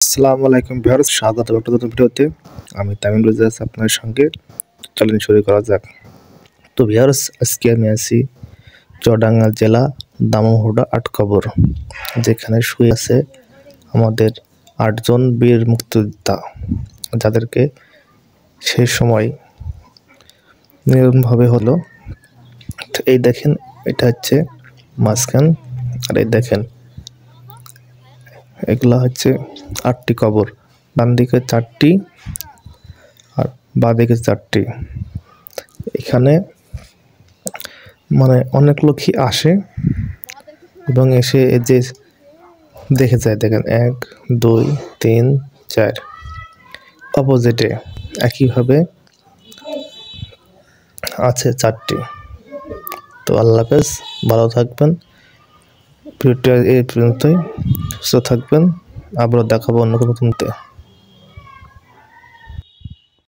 আসসালামু আলাইকুম ভিউয়ার্স, স্বাগতম একটা নতুন ভিডিওতে। আমি তামিম রেজাজ আপনার সঙ্গে। চলেন শুরু করা যাক। তো ভিউয়ার্স, আজকে আমি আছি চুয়াডাঙ্গা জেলা দামুহুডা ৮ কবর, যেখানে শুয়ে আছে আমাদের ৮ জন বীর মুক্তিযোদ্ধা, যাদেরকে সেই সময় নির্মমভাবে হলো। এই দেখেন, এটা হচ্ছে মাঝখান, আর এই দেখেন এগুলা হচ্ছে ৮টি কবর। ডান দিকে 4টি আর বাঁ দিকে 4টি। এখানে অনেক লোকই আসে এবং এসে এই যে দেখে যায়। দেখেন 1 2 3 4 অপোজিটে একইভাবে আছে 4টি। তো আল্লাহ হাফেজ, ভালো থাকবেন। ভিডিওটা এই পর্যন্তই। সুস্থ থাকবেন। আবারও দেখাবো অন্য কোনো নতুনতে।